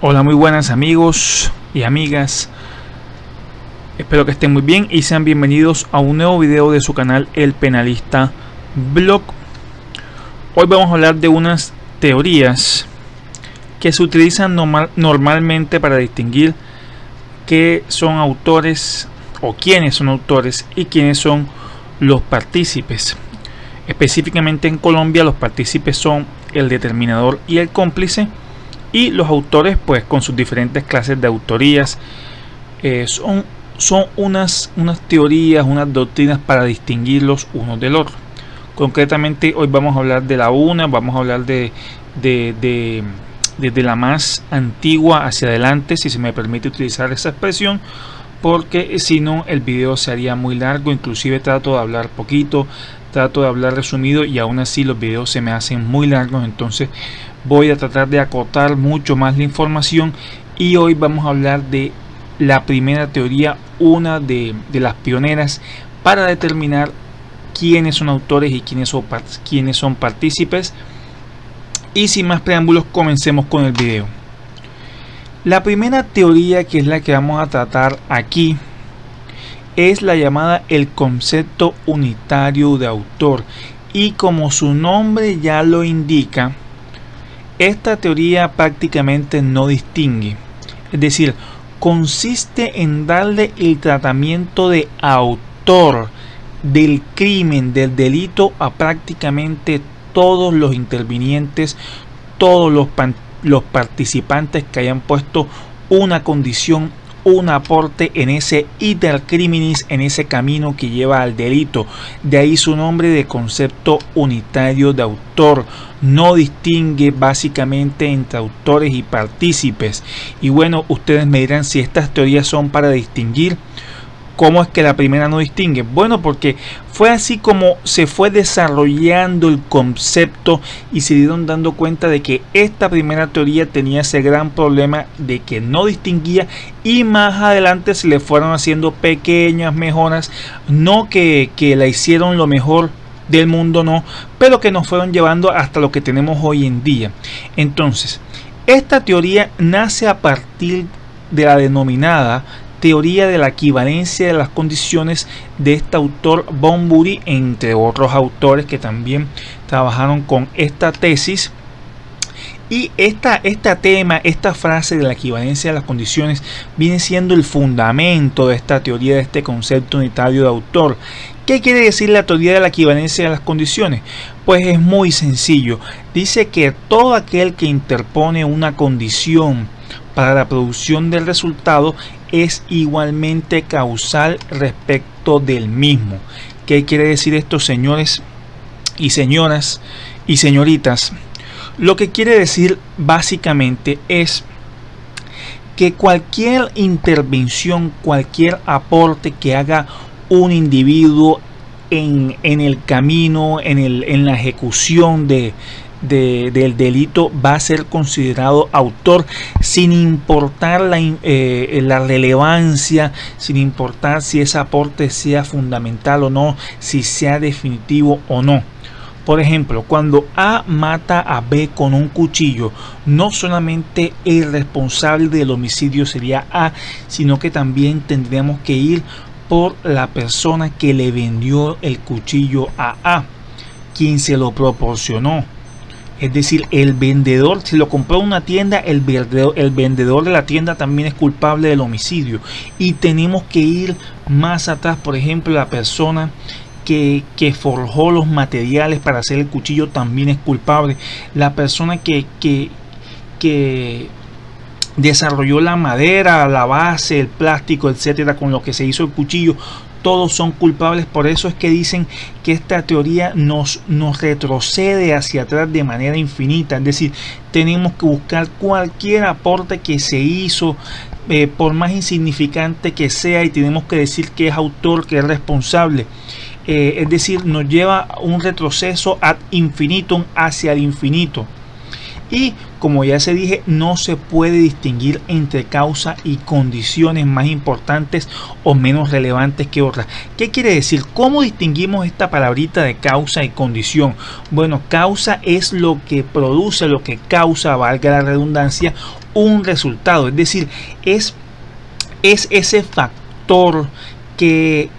Hola, muy buenas amigos y amigas, espero que estén muy bien y sean bienvenidos a un nuevo video de su canal El Penalista Blog. Hoy vamos a hablar de unas teorías que se utilizan normalmente para distinguir qué son autores o quiénes son autores y quiénes son los partícipes. Específicamente en Colombia, los partícipes son el determinador y el cómplice. Y los autores, pues con sus diferentes clases de autorías, son unas teorías, unas doctrinas para distinguirlos unos del otro. Concretamente hoy vamos a hablar de la una, vamos a hablar desde la más antigua hacia adelante, si se me permite utilizar esa expresión, porque si no el video se haría muy largo. Inclusive trato de hablar poquito, trato de hablar resumido y aún así los videos se me hacen muy largos, entonces voy a tratar de acotar mucho más la información. Y hoy vamos a hablar de la primera teoría, una de las pioneras para determinar quiénes son autores y quiénes son partícipes. Y sin más preámbulos, comencemos con el video. La primera teoría, que es la que vamos a tratar aquí, es la llamada el concepto unitario de autor. Y como su nombre ya lo indica, esta teoría prácticamente no distingue, es decir, consiste en darle el tratamiento de autor del crimen, del delito, a prácticamente todos los intervinientes, todos los participantes que hayan puesto una condición, un aporte en ese iter criminis, en ese camino que lleva al delito. De ahí su nombre de concepto unitario de autor. No distingue básicamente entre autores y partícipes. Y bueno, ustedes me dirán, si estas teorías son para distinguir, ¿cómo es que la primera no distingue? Bueno, porque fue así como se fue desarrollando el concepto y se dieron dando cuenta de que esta primera teoría tenía ese gran problema de que no distinguía, y más adelante se le fueron haciendo pequeñas mejoras, no que la hicieron lo mejor del mundo, no, pero que nos fueron llevando hasta lo que tenemos hoy en día. Entonces, esta teoría nace a partir de la denominada teoría de la equivalencia de las condiciones de este autor Bunbury, entre otros autores que también trabajaron con esta tesis. Y esta frase de la equivalencia de las condiciones viene siendo el fundamento de esta teoría, de este concepto unitario de autor. ¿Qué quiere decir la teoría de la equivalencia de las condiciones? Pues es muy sencillo. Dice que todo aquel que interpone una condición para la producción del resultado es igualmente causal respecto del mismo. ¿Qué quiere decir esto, señores y señoras y señoritas? Lo que quiere decir básicamente es que cualquier intervención, cualquier aporte que haga un individuo en el camino, en la ejecución del delito, va a ser considerado autor, sin importar la relevancia, sin importar si ese aporte sea fundamental o no, si sea definitivo o no. Por ejemplo, cuando A mata a B con un cuchillo, no solamente el responsable del homicidio sería A, sino que también tendríamos que ir por la persona que le vendió el cuchillo a A, quien se lo proporcionó. Es decir, el vendedor, si lo compró en una tienda, el vendedor de la tienda también es culpable del homicidio. Y tenemos que ir más atrás. Por ejemplo, la persona que forjó los materiales para hacer el cuchillo también es culpable. La persona que desarrolló la madera, la base, el plástico, etcétera, con lo que se hizo el cuchillo, todos son culpables. Por eso es que dicen que esta teoría nos retrocede hacia atrás de manera infinita. Es decir, tenemos que buscar cualquier aporte que se hizo, por más insignificante que sea, y tenemos que decir que es autor, que es responsable. Es decir, nos lleva un retroceso ad infinitum, hacia el infinito. Y como ya se dije, no se puede distinguir entre causa y condiciones más importantes o menos relevantes que otras. ¿Qué quiere decir? ¿Cómo distinguimos esta palabrita de causa y condición? Bueno, causa es lo que produce, lo que causa, valga la redundancia, un resultado. Es decir, es ese factor que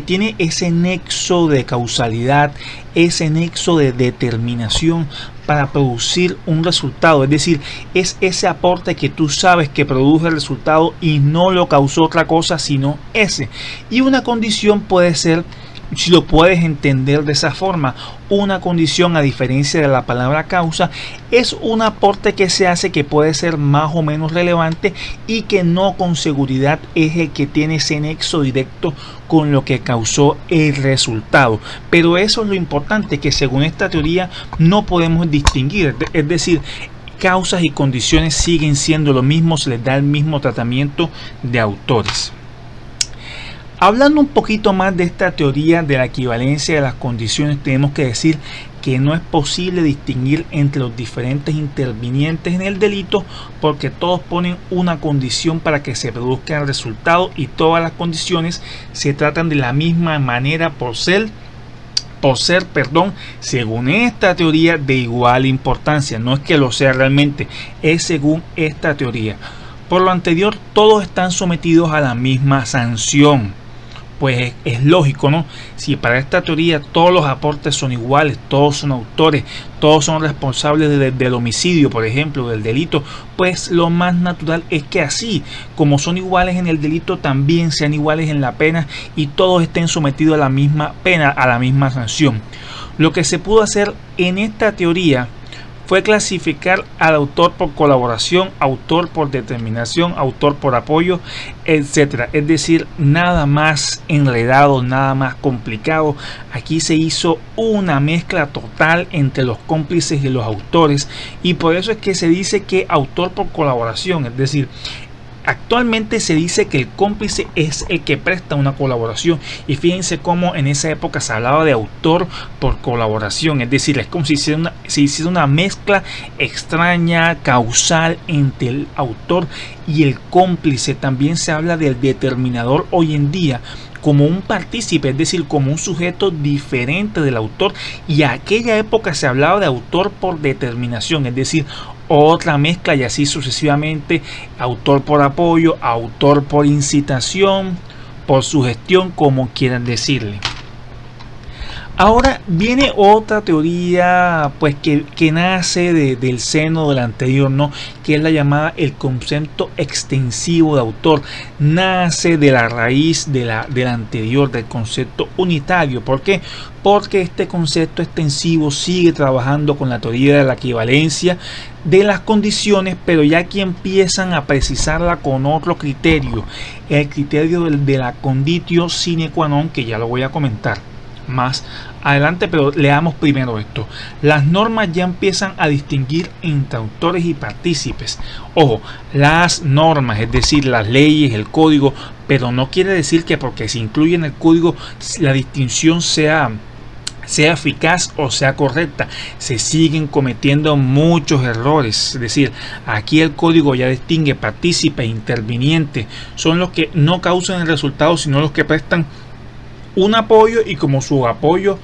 tiene ese nexo de causalidad, ese nexo de determinación para producir un resultado. Es decir, es ese aporte que tú sabes que produce el resultado y no lo causó otra cosa sino ese. Y una condición puede ser, si lo puedes entender de esa forma, una condición, a diferencia de la palabra causa, es un aporte que se hace que puede ser más o menos relevante y que no con seguridad es el que tiene ese nexo directo con lo que causó el resultado. Pero eso es lo importante, que según esta teoría no podemos distinguir, es decir, causas y condiciones siguen siendo lo mismo, se les da el mismo tratamiento de autores. Hablando un poquito más de esta teoría de la equivalencia de las condiciones, tenemos que decir que no es posible distinguir entre los diferentes intervinientes en el delito, porque todos ponen una condición para que se produzca el resultado y todas las condiciones se tratan de la misma manera por ser, según esta teoría, de igual importancia. No es que lo sea realmente, es según esta teoría. Por lo anterior, todos están sometidos a la misma sanción. Pues es lógico, ¿no? Si para esta teoría todos los aportes son iguales, todos son autores, todos son responsables del homicidio, por ejemplo, del delito, pues lo más natural es que así, como son iguales en el delito, también sean iguales en la pena y todos estén sometidos a la misma pena, a la misma sanción. Lo que se pudo hacer en esta teoría fue clasificar al autor por colaboración, autor por determinación, autor por apoyo, etcétera. Es decir, nada más enredado, nada más complicado. Aquí se hizo una mezcla total entre los cómplices y los autores, y por eso es que se dice que autor por colaboración, es decir, actualmente se dice que el cómplice es el que presta una colaboración, y fíjense cómo en esa época se hablaba de autor por colaboración, es decir, es como si se hiciera una mezcla extraña, causal entre el autor y el cómplice. También se habla del determinador hoy en día como un partícipe, es decir, como un sujeto diferente del autor, y en aquella época se hablaba de autor por determinación, es decir, otra mezcla, y así sucesivamente, autor por apoyo, autor por incitación, por sugestión, como quieran decirle. Ahora viene otra teoría, pues que nace del seno de la anterior, ¿no? Que es la llamada el concepto extensivo de autor. Nace de la raíz de la anterior, del concepto unitario. ¿Por qué? Porque este concepto extensivo sigue trabajando con la teoría de la equivalencia de las condiciones, pero ya aquí empiezan a precisarla con otro criterio, el criterio de la conditio sine qua non, que ya lo voy a comentar más adelante, pero leamos primero esto. Las normas ya empiezan a distinguir entre autores y partícipes. Ojo, las normas, es decir, las leyes, el código, pero no quiere decir que porque se incluye en el código la distinción sea eficaz o sea correcta. Se siguen cometiendo muchos errores, es decir, aquí el código ya distingue partícipe e interviniente, son los que no causan el resultado, sino los que prestan un apoyo, y como su apoyo,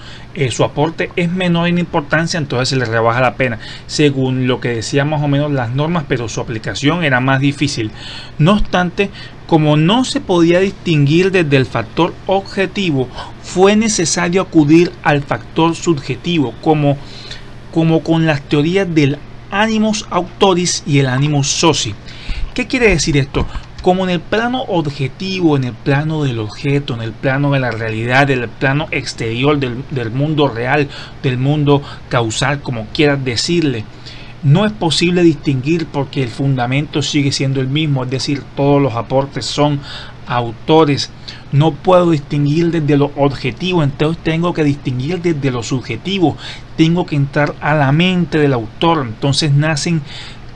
su aporte es menor en importancia, entonces se le rebaja la pena, según lo que decían más o menos las normas, pero su aplicación era más difícil. No obstante, como no se podía distinguir desde el factor objetivo, fue necesario acudir al factor subjetivo, como con las teorías del animus auctoris y el animus soci. ¿Qué quiere decir esto? Como en el plano objetivo, en el plano del objeto, en el plano de la realidad, en el plano exterior del mundo real, del mundo causal, como quieras decirle, no es posible distinguir porque el fundamento sigue siendo el mismo, es decir, todos los aportes son autores. No puedo distinguir desde lo objetivo, entonces tengo que distinguir desde lo subjetivo, tengo que entrar a la mente del autor. Entonces nacen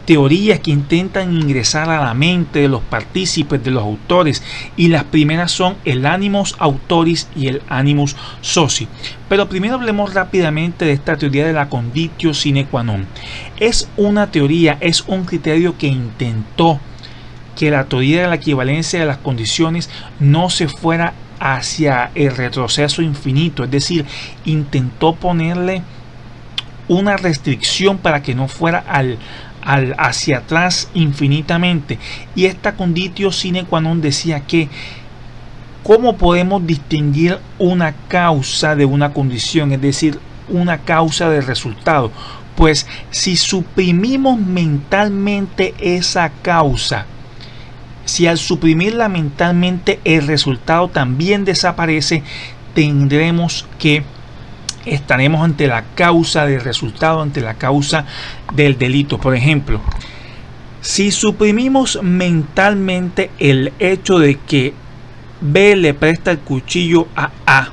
teorías que intentan ingresar a la mente de los partícipes, de los autores, y las primeras son el animus autoris y el animus soci. Pero primero hablemos rápidamente de esta teoría de la conditio sine qua non. Es una teoría, es un criterio que intentó que la teoría de la equivalencia de las condiciones no se fuera hacia el retroceso infinito, es decir, intentó ponerle una restricción para que no fuera hacia atrás infinitamente. Y esta conditio sine qua non decía que ¿cómo podemos distinguir una causa de una condición? Es decir, una causa de resultado. Pues si suprimimos mentalmente esa causa, si al suprimirla mentalmente el resultado también desaparece, estaremos ante la causa del resultado, ante la causa del delito. Por ejemplo, si suprimimos mentalmente el hecho de que B le presta el cuchillo a A,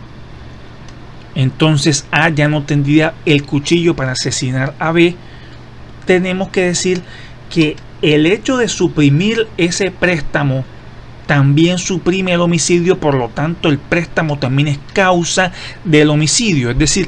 entonces A ya no tendría el cuchillo para asesinar a B. Tenemos que decir que el hecho de suprimir ese préstamo también suprime el homicidio, por lo tanto el préstamo también es causa del homicidio. Es decir,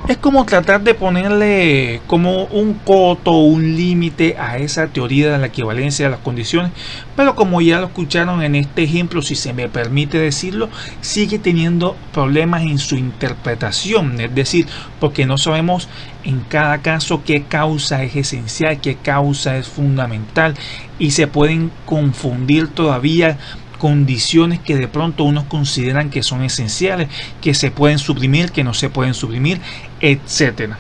es como tratar de ponerle como un coto, un límite a esa teoría de la equivalencia de las condiciones, pero como ya lo escucharon en este ejemplo, si se me permite decirlo, sigue teniendo problemas en su interpretación. Es decir, porque no sabemos en cada caso qué causa es esencial, qué causa es fundamental, y se pueden confundir todavía condiciones que de pronto unos consideran que son esenciales, que se pueden suprimir, que no se pueden suprimir, etcétera.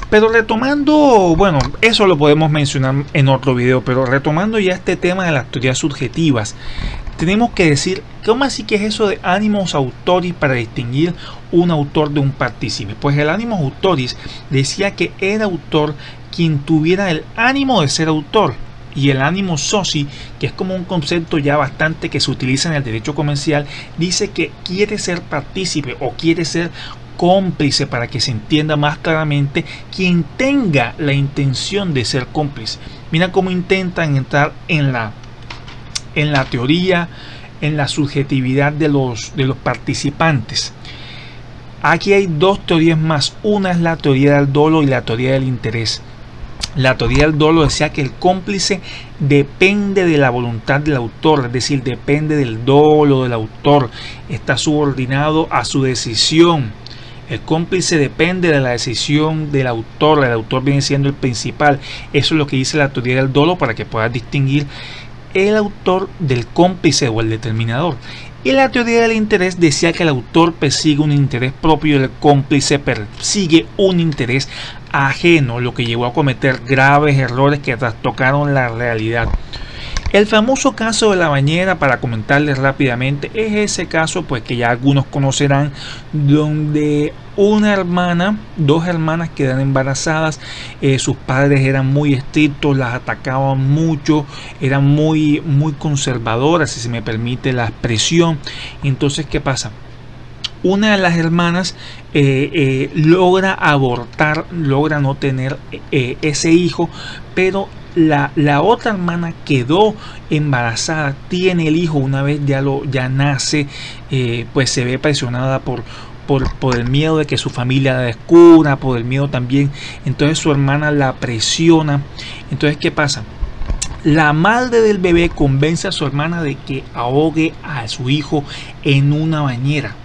Pero retomando, bueno, eso lo podemos mencionar en otro video, pero retomando ya este tema de las teorías subjetivas, tenemos que decir, ¿cómo así que es eso de animus autoris para distinguir un autor de un partícipe? Pues el animus autoris decía que era autor quien tuviera el ánimo de ser autor, y el animus soci, que es como un concepto ya bastante que se utiliza en el derecho comercial, dice que quiere ser partícipe o quiere ser cómplice, para que se entienda más claramente, quien tenga la intención de ser cómplice. Mira cómo intentan entrar en la teoría, en la subjetividad de los participantes. Aquí hay dos teorías más. Una es la teoría del dolo y la teoría del interés. La teoría del dolo decía que el cómplice depende de la voluntad del autor, es decir, depende del dolo del autor, está subordinado a su decisión. El cómplice depende de la decisión del autor, el autor viene siendo el principal. Eso es lo que dice la teoría del dolo, para que puedas distinguir el autor del cómplice o el determinador. Y la teoría del interés decía que el autor persigue un interés propio y el cómplice persigue un interés ajeno, lo que llevó a cometer graves errores que trastocaron la realidad. El famoso caso de la bañera, para comentarles rápidamente, es ese caso pues que ya algunos conocerán, donde dos hermanas quedan embarazadas, sus padres eran muy estrictos, las atacaban mucho, eran muy conservadoras, si se me permite la expresión. Entonces, ¿qué pasa? Una de las hermanas logra abortar, logra no tener ese hijo, pero la otra hermana quedó embarazada, tiene el hijo. Una vez ya nace, pues se ve presionada por el miedo de que su familia la descubra, por el miedo también. Entonces su hermana la presiona. Entonces, ¿qué pasa? La madre del bebé convence a su hermana de que ahogue a su hijo en una bañera.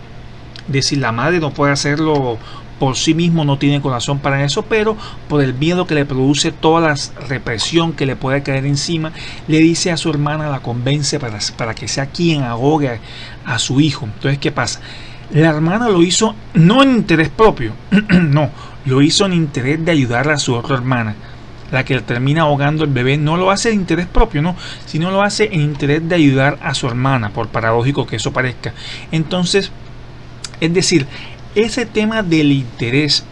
Es decir, la madre no puede hacerlo por sí mismo, no tiene corazón para eso, pero por el miedo que le produce toda la represión que le puede caer encima, le dice a su hermana, la convence para que sea quien ahogue a su hijo. Entonces, ¿qué pasa? La hermana lo hizo no en interés propio, no, lo hizo en interés de ayudar a su otra hermana. La que termina ahogando el bebé no lo hace en interés propio, no, sino lo hace en interés de ayudar a su hermana, por paradójico que eso parezca. Entonces, es decir, ese tema del interés,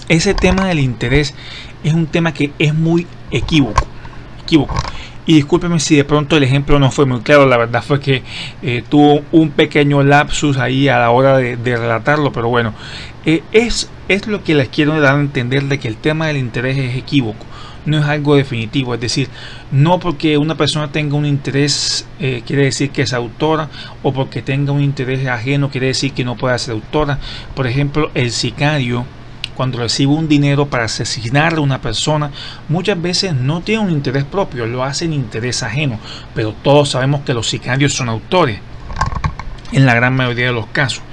es un tema que es muy equívoco. Y discúlpeme si de pronto el ejemplo no fue muy claro, la verdad fue que tuvo un pequeño lapsus ahí a la hora de relatarlo, pero bueno, es lo que les quiero dar a entender, de que el tema del interés es equívoco. No es algo definitivo, es decir, no porque una persona tenga un interés quiere decir que es autora, o porque tenga un interés ajeno quiere decir que no pueda ser autora. Por ejemplo, el sicario, cuando recibe un dinero para asesinar a una persona, muchas veces no tiene un interés propio, lo hace en interés ajeno, pero todos sabemos que los sicarios son autores en la gran mayoría de los casos,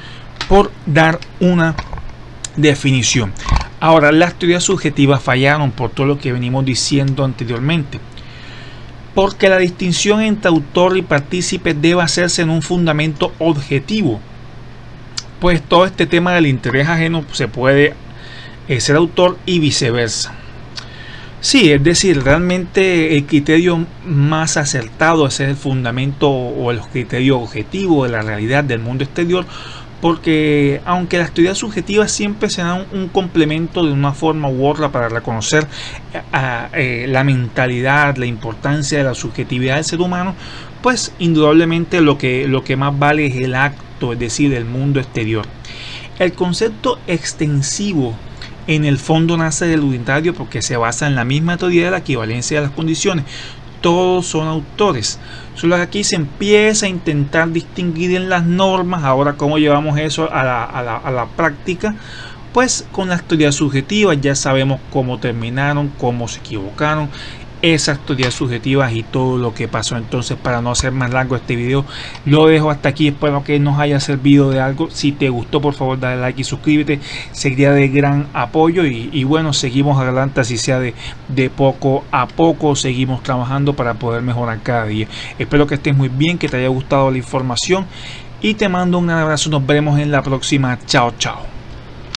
por dar una definición. Ahora, las teorías subjetivas fallaron por todo lo que venimos diciendo anteriormente, porque la distinción entre autor y partícipe debe hacerse en un fundamento objetivo, pues todo este tema del interés ajeno se puede ser autor y viceversa. Sí, es decir, realmente el criterio más acertado es el fundamento o el criterio objetivo de la realidad del mundo exterior, porque aunque las teorías subjetivas siempre serán un complemento de una forma u otra para reconocer la mentalidad, la importancia de la subjetividad del ser humano, pues indudablemente lo que más vale es el acto, es decir, el mundo exterior. El concepto extensivo en el fondo nace del unitario porque se basa en la misma teoría de la equivalencia de las condiciones. Todos son autores. Solo que aquí se empieza a intentar distinguir en las normas. Ahora, ¿cómo llevamos eso a la práctica? Pues con las teorías subjetivas ya sabemos cómo terminaron, cómo se equivocaron esas teorías subjetivas y todo lo que pasó. Entonces, para no hacer más largo este video, lo dejo hasta aquí. Espero que nos haya servido de algo. Si te gustó, por favor dale like y suscríbete, sería de gran apoyo. Y bueno, seguimos adelante, así sea de poco a poco, seguimos trabajando para poder mejorar cada día. Espero que estés muy bien, que te haya gustado la información y te mando un abrazo. Nos veremos en la próxima. Chao, chao.